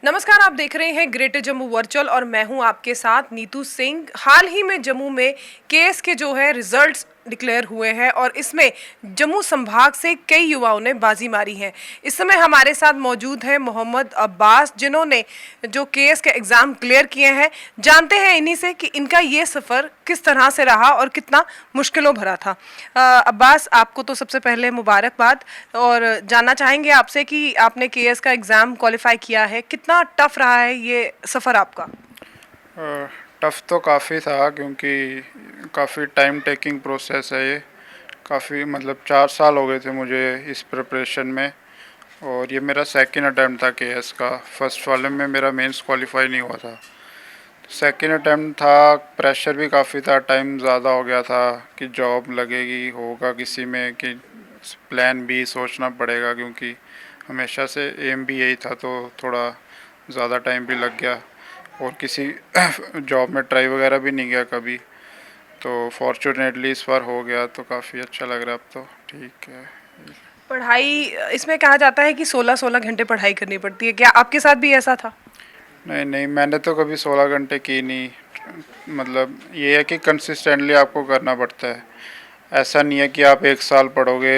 नमस्कार, आप देख रहे हैं ग्रेटर जम्मू वर्चुअल और मैं हूं आपके साथ नीतू सिंह। हाल ही में जम्मू में केस के जो है रिजल्ट्स डिक्लेयर हुए हैं और इसमें जम्मू संभाग से कई युवाओं ने बाजी मारी है। इस समय हमारे साथ मौजूद है मोहम्मद अब्बास, जिन्होंने जो केस के एग्ज़ाम क्लियर किए हैं। जानते हैं इन्हीं से कि इनका ये सफ़र किस तरह से रहा और कितना मुश्किलों भरा था। अब्बास, आपको तो सबसे पहले मुबारकबाद और जानना चाहेंगे आपसे कि आपने केएस का एग्ज़ाम क्वालिफाई किया है, कितना टफ रहा है ये सफ़र आपका? टफ़ तो काफ़ी था क्योंकि काफ़ी टाइम टेकिंग प्रोसेस है ये। काफ़ी मतलब 4 साल हो गए थे मुझे इस प्रिपरेशन में और ये मेरा सेकंड अटेम्प्ट था केएस का। फर्स्ट वाले में मेरा मेंस क्वालिफाई नहीं हुआ था। सेकंड अटेम्प्ट था, प्रेशर भी काफ़ी था, टाइम ज़्यादा हो गया था कि जॉब लगेगी होगा किसी में, कि प्लान बी सोचना पड़ेगा क्योंकि हमेशा से एम भी यही था, तो थोड़ा ज़्यादा टाइम भी लग गया और किसी जॉब में ट्राई वगैरह भी नहीं गया कभी। तो फॉर्चुनेटली इस बार हो गया, तो काफ़ी अच्छा लग रहा है अब तो। ठीक है। पढ़ाई, इसमें कहा जाता है कि 16-16 घंटे पढ़ाई करनी पड़ती है, क्या आपके साथ भी ऐसा था? नहीं नहीं, मैंने तो कभी 16 घंटे की नहीं। मतलब ये है कि कंसिस्टेंटली आपको करना पड़ता है। ऐसा नहीं है कि आप 1 साल पढ़ोगे,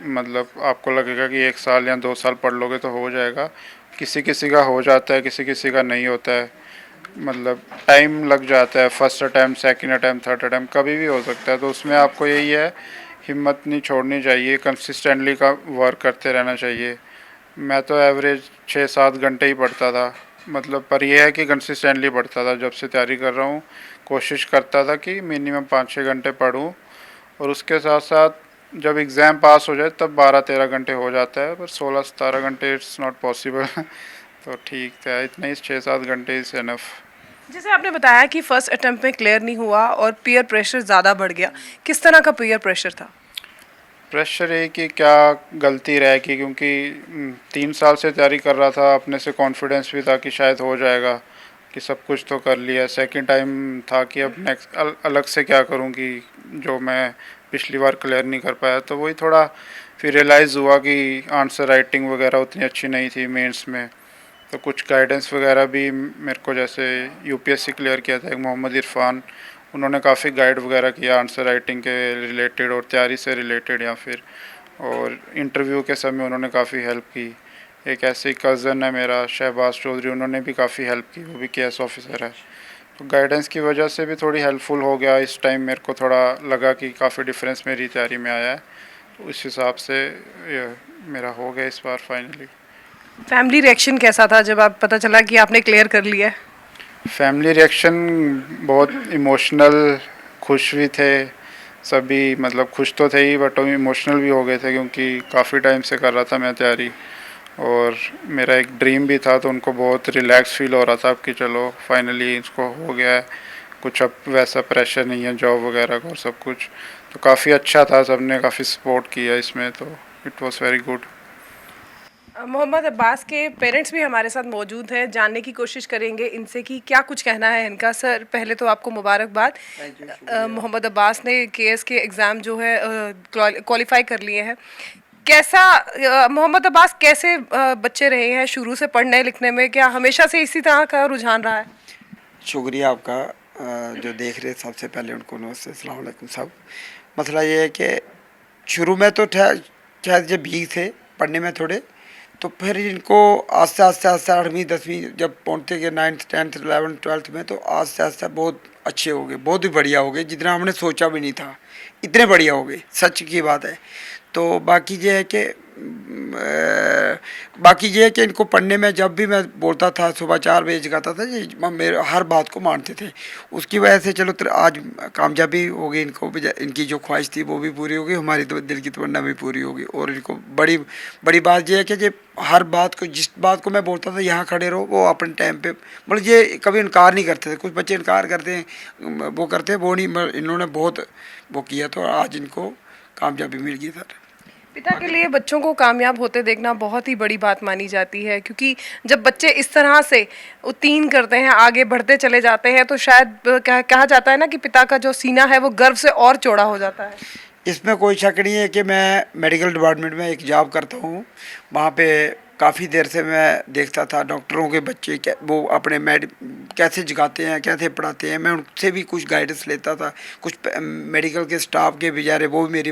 मतलब आपको लगेगा कि 1 साल या 2 साल पढ़ लोगे तो हो जाएगा। किसी किसी का हो जाता है, किसी किसी का नहीं होता है। मतलब टाइम लग जाता है, first attempt, second attempt, third attempt कभी भी हो सकता है। तो उसमें आपको यही है, हिम्मत नहीं छोड़नी चाहिए, कंसिस्टेंटली का वर्क करते रहना चाहिए। मैं तो एवरेज 6-7 घंटे ही पढ़ता था, मतलब पर यह है कि कंसिस्टेंटली पढ़ता था। जब से तैयारी कर रहा हूँ कोशिश करता था कि मिनिमम 5-6 घंटे पढूँ और उसके साथ साथ जब एग्ज़ाम पास हो जाए तब 12-13 घंटे हो जाता है, पर 16-17 घंटे इट्स नॉट पॉसिबल। तो ठीक है, इतने ही 6-7 घंटे इज़ एनफ। जैसे आपने बताया कि फर्स्ट अटेम्प्ट में क्लियर नहीं हुआ और पीयर प्रेशर ज़्यादा बढ़ गया, किस तरह का पीयर प्रेशर था? प्रेशर है कि क्या गलती रहेगी, क्योंकि 3 साल से तैयारी कर रहा था, अपने से कॉन्फिडेंस भी था कि शायद हो जाएगा, कि सब कुछ तो कर लिया। सेकंड टाइम था कि अब नेक्स्ट अलग से क्या करूं कि जो मैं पिछली बार क्लियर नहीं कर पाया। तो वही थोड़ा फिर रियलाइज़ हुआ कि आंसर राइटिंग वगैरह उतनी अच्छी नहीं थी मेंस में। तो कुछ गाइडेंस वगैरह भी मेरे को, जैसे यूपीएससी क्लियर किया था एक मोहम्मद इरफान, उन्होंने काफ़ी गाइड वगैरह किया आंसर राइटिंग के रिलेटेड और तैयारी से रिलेटेड, या फिर और इंटरव्यू के समय उन्होंने काफ़ी हेल्प की। एक ऐसे ही कज़न है मेरा शहबाज चौधरी, उन्होंने भी काफ़ी हेल्प की, वो भी केएस ऑफिसर है। तो गाइडेंस की वजह से भी थोड़ी हेल्पफुल हो गया। इस टाइम मेरे को थोड़ा लगा कि काफ़ी डिफरेंस मेरी तैयारी में आया है, तो इस हिसाब से ये मेरा हो गया इस बार फाइनली। फैमिली रिएक्शन कैसा था जब आप पता चला कि आपने क्लियर कर लिया है? फैमिली रिएक्शन बहुत इमोशनल, खुश भी थे सभी, मतलब खुश तो थे ही बट इमोशनल भी हो गए थे क्योंकि काफ़ी टाइम से कर रहा था मैं तैयारी और मेरा एक ड्रीम भी था। तो उनको बहुत रिलैक्स फील हो रहा था अब कि चलो फाइनली इसको हो गया है, कुछ अब वैसा प्रेशर नहीं है जॉब वगैरह का और सब कुछ। तो काफ़ी अच्छा था, सबने काफ़ी सपोर्ट किया इसमें, तो it was very good. Mohammad Abbas के पेरेंट्स भी हमारे साथ मौजूद हैं, जानने की कोशिश करेंगे इनसे कि क्या कुछ कहना है इनका। सर, पहले तो आपको मुबारकबाद। मोहम्मद अब्बास ने केएस के एग्ज़ाम जो है क्वालिफाई कर लिए हैं। कैसा मोहम्मद अब्बास, कैसे बच्चे रहे हैं शुरू से पढ़ने लिखने में? क्या हमेशा से इसी तरह का रुझान रहा है? शुक्रिया आपका। जो देख रहे सबसे पहले उनको नमस्ते, अस्सलाम वालेकुम सब। मसला ये है कि शुरू में तो शायद जब भीग थे पढ़ने में थोड़े, तो फिर इनको आस्ते आस्ते आस्ते 8वीं 10वीं जब पहुँचते गए, 9th 10th 11th 12th में, तो आस्ते आस्ते बहुत अच्छे हो गए, बहुत ही बढ़िया हो गए, जितना हमने सोचा भी नहीं था इतने बढ़िया हो गए, सच की बात है। तो बाकी ये है कि बाकी ये है कि इनको पढ़ने में जब भी मैं बोलता था, सुबह 4 बजे जगाता था, ये मेरे हर बात को मानते थे। उसकी वजह से चलो आज कामयाबी हो गई, इनको भी इनकी जो ख्वाहिश थी वो भी पूरी हो गई, हमारी तो दिल की तमन्ना भी पूरी हो गई। और इनको बड़ी बड़ी बात यह है कि ये हर बात को, जिस बात को मैं बोलता था यहाँ खड़े रहो, वो अपने टाइम पे, मतलब ये कभी इनकार नहीं करते थे। कुछ बच्चे इनकार करते हैं, वो करते हैं, वो नहीं, इन्होंने बहुत वो किया, तो आज इनको कामयाबी मिल गई सर। पिता के लिए बच्चों को कामयाब होते देखना बहुत ही बड़ी बात मानी जाती है, क्योंकि जब बच्चे इस तरह से उत्तीर्ण करते हैं, आगे बढ़ते चले जाते हैं, तो शायद कहा जाता है ना कि पिता का जो सीना है वो गर्व से और चौड़ा हो जाता है। इसमें कोई शक नहीं है कि मैं मेडिकल डिपार्टमेंट में एक जॉब करता हूँ, वहाँ पे काफ़ी देर से मैं देखता था डॉक्टरों के बच्चे वो अपने कैसे जगाते हैं, कैसे पढ़ाते हैं, मैं उनसे भी कुछ गाइडेंस लेता था। कुछ मेडिकल के स्टाफ के बेचारे वो भी मेरी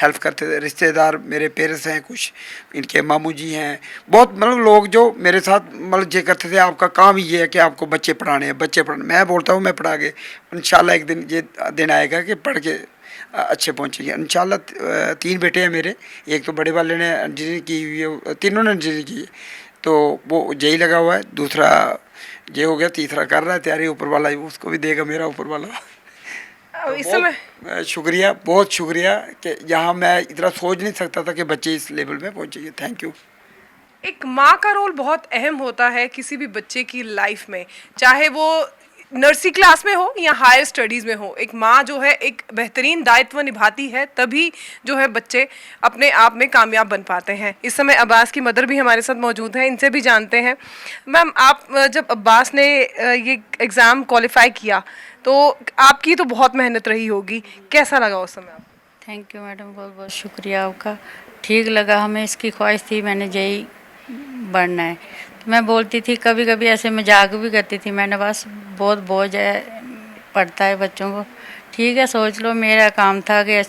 हेल्प करते थे। रिश्तेदार मेरे पेरेंट्स हैं, कुछ इनके मामू जी हैं, बहुत मतलब लोग जो मेरे साथ मतलब ये करते थे आपका काम ये है कि आपको बच्चे पढ़ाने हैं, बच्चे पढ़ाने। मैं बोलता हूँ मैं पढ़ा के इंशाल्लाह एक दिन ये दिन आएगा कि पढ़ के अच्छे पहुँचेंगे इंशाल्लाह। 3 बेटे हैं मेरे, एक तो बड़े वाले ने इंजीनियरिंग की हुई है, तीनों ने इंजीनियरिंग की है, तो वो जेई लगा हुआ है, दूसरा ये हो गया, तीसरा कर रहा है तैयारी, ऊपर वाला उसको भी देगा मेरा ऊपर वाला। इस समय शुक्रिया, बहुत शुक्रिया कि यहाँ मैं इतना सोच नहीं सकता था कि बच्चे इस लेवल में पहुँचेंगे। Thank you. एक माँ का रोल बहुत अहम होता है किसी भी बच्चे की लाइफ में, चाहे वो नर्सरी क्लास में हो या हायर स्टडीज़ में हो। एक माँ जो है एक बेहतरीन दायित्व निभाती है, तभी जो है बच्चे अपने आप में कामयाब बन पाते हैं। इस समय अब्बास की मदर भी हमारे साथ मौजूद हैं, इनसे भी जानते हैं। मैम, आप जब अब्बास ने ये एग्ज़ाम क्वालिफाई किया तो आपकी तो बहुत मेहनत रही होगी, कैसा लगा उस समय आपको? थैंक यू मैडम, बहुत बहुत शुक्रिया आपका। ठीक लगा, हमें इसकी ख्वाहिश थी, मैंने जेई बनना है। मैं बोलती थी, कभी कभी ऐसे मजाक भी करती थी, मैंने बस बहुत बोझ है पड़ता है बच्चों को। ठीक है, सोच लो मेरा काम था कि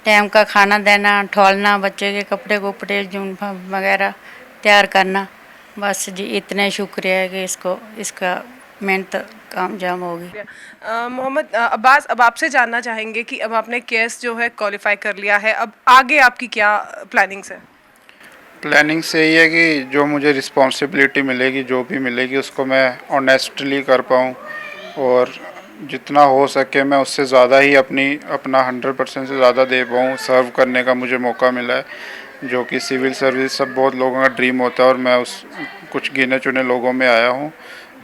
टाइम का खाना देना, ठोलना, बच्चे के कपड़े कुपड़े यूनिफॉर्म वगैरह तैयार करना। बस जी इतने शुक्रिया है कि इसका मेहनत कामयाब होगी। मोहम्मद अब्बास, अब आपसे जानना चाहेंगे कि अब आपने केस जो है क्वालिफाई कर लिया है, अब आगे आपकी क्या प्लानिंग्स है? प्लानिंग से ही है कि जो मुझे रिस्पॉन्सिबिलिटी मिलेगी, जो भी मिलेगी, उसको मैं ऑनेस्टली कर पाऊँ और जितना हो सके मैं उससे ज़्यादा ही अपना 100% से ज़्यादा दे पाऊँ। सर्व करने का मुझे मौका मिला है, जो कि सिविल सर्विस सब बहुत लोगों का ड्रीम होता है और मैं उस कुछ गिने चुने लोगों में आया हूँ।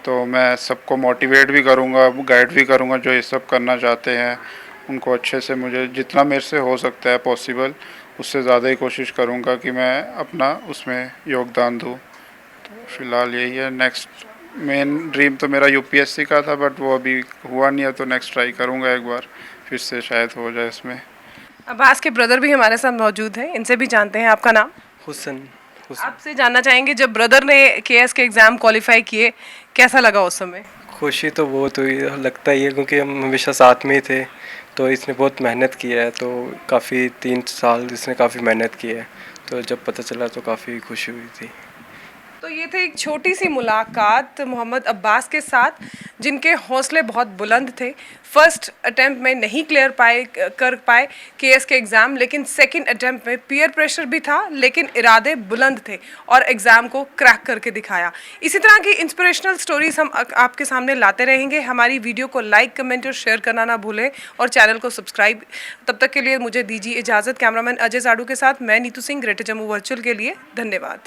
तो मैं सबको मोटिवेट भी करूँगा, गाइड भी करूँगा जो ये सब करना चाहते हैं उनको अच्छे से। मुझे जितना मेरे से हो सकता है पॉसिबल, उससे ज़्यादा ही कोशिश करूँगा कि मैं अपना उसमें योगदान दूँ। तो फ़िलहाल यही है। नेक्स्ट मेन ड्रीम तो मेरा यूपीएससी का था, बट वो अभी हुआ नहीं है, तो नेक्स्ट ट्राई करूँगा एक बार, फिर से शायद हो जाए इसमें। अब्बास के ब्रदर भी हमारे साथ मौजूद हैं, इनसे भी जानते हैं। आपका नाम? हुसन। आपसे जानना चाहेंगे, जब ब्रदर ने केएस के एग्ज़ाम क्वालिफाई किए, कैसा लगा उस समय? खुशी तो बहुत हुई, लगता ही है, क्योंकि हम हमेशा साथ में ही थे। तो इसने बहुत मेहनत की है, तो काफ़ी 3 साल इसने काफ़ी मेहनत की है, तो जब पता चला तो काफ़ी खुशी हुई थी। तो ये थे एक छोटी सी मुलाकात मोहम्मद अब्बास के साथ, जिनके हौसले बहुत बुलंद थे। फर्स्ट अटैम्प्ट में नहीं कर पाए केएस के एग्ज़ाम, लेकिन सेकंड अटैम्प्ट में पीयर प्रेशर भी था, लेकिन इरादे बुलंद थे और एग्ज़ाम को क्रैक करके दिखाया। इसी तरह की इंस्पिरेशनल स्टोरीज हम आपके सामने लाते रहेंगे। हमारी वीडियो को लाइक, कमेंट और शेयर करना ना भूलें और चैनल को सब्सक्राइब। तब तक के लिए मुझे दीजिए इजाज़त। कैमरामैन अजय साड़ू के साथ मैं नीतू सिंह, ग्रेटर जम्मू वर्चुअल के लिए धन्यवाद।